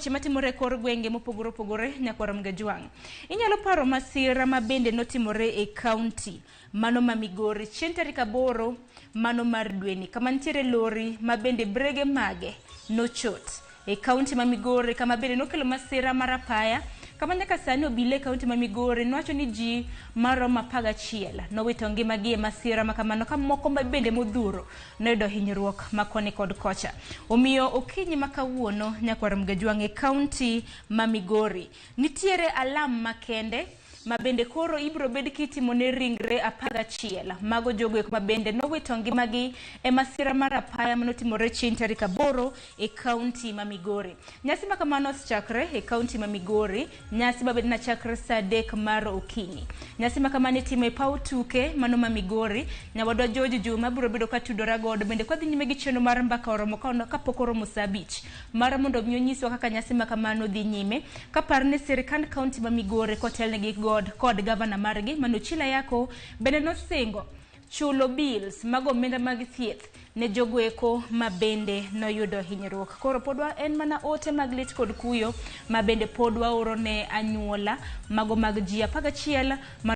weche matimore kor gwenge mopogore opogore nyakwar Mgajwang'. Inyalo paro masira mabende notimore e kaunti mano ma Migori chieng' tarik 8 mano mar dweni, kama nitiere lori mabende brege mage nochot e kaunti ma Migori, kama bende nokelo masira mar apaya, kama nyaka sani obile kaunti ma Migori nowacho ni ji maromo 11 nowito ngimagi e masira makamano, ka moko bende modhuro noyudo hinyruok makoni kod kocha. Omiyo okinyi makawuono nyakwar Mgajwang' e kaunti ma Migori nitiere alam makende mabende koro ibro bed kitimo ne ringre 11 mago jogo mabende nowito ngimagi e masira mar apaya manotimore chieng' tarik 8 e kaunti ma Migori. Nyasi makamano osechakre e kaunti ma Migori, nyasi mabende nachakre saa 3 mar okinyi. Nyasi makamano itimo e paw tuke mano ma Migori. Nyawadwa George Juma biro bedo ka tudora godo bende kwadhi nyime gi chenro mar mbaka oromo kapok oromo saa 5 mar mondo mi onyiswa kaka nyasi makamano dhi nyime, kapar ni sirikand kaunti ma Migori kotelnegi kod gavana margi Manochila Yako bende nosingo chulo bills mago omenda mag thieth ne jogoeko mabende noyudo hinyruok. Koro podwa en mana ote mag lit kod kuyo mabende podwa oro ne anyuola mago mag ji 11